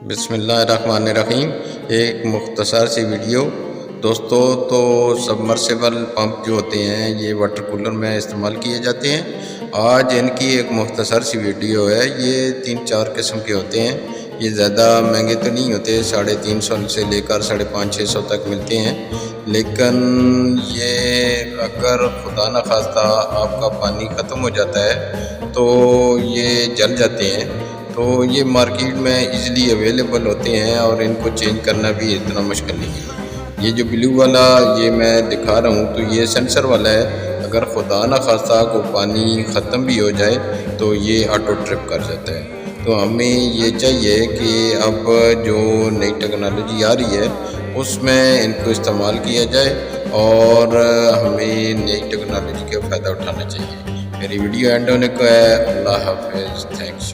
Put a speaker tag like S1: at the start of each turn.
S1: बिस्मिल्लाहिर्रहमानिर्रहीम। एक मुख्तसर सी वीडियो दोस्तों। तो सबमर्सिबल पंप जो होते हैं ये वाटर कूलर में इस्तेमाल किए जाते हैं। आज इनकी एक मुख्तसर सी वीडियो है। ये 3-4 किस्म के होते हैं। ये ज़्यादा महंगे तो नहीं होते, 350 से लेकर 550-600 तक मिलते हैं। लेकिन ये अगर खुदा न खास्ता आपका पानी ख़त्म हो जाता है तो ये जल जाते हैं। तो ये मार्केट में इजीली अवेलेबल होते हैं और इनको चेंज करना भी इतना मुश्किल नहीं है। ये जो ब्लू वाला ये मैं दिखा रहा हूँ तो ये सेंसर वाला है। अगर खुदा न खास्ता को पानी ख़त्म भी हो जाए तो ये ऑटो ट्रिप कर जाता है। तो हमें ये चाहिए कि अब जो नई टेक्नोलॉजी आ रही है उसमें इनको इस्तेमाल किया जाए और हमें नई टेक्नोलॉजी का फ़ायदा उठाना चाहिए। मेरी वीडियो एंड होने को है। अल्लाह हाफ़िज़। थैंक्स।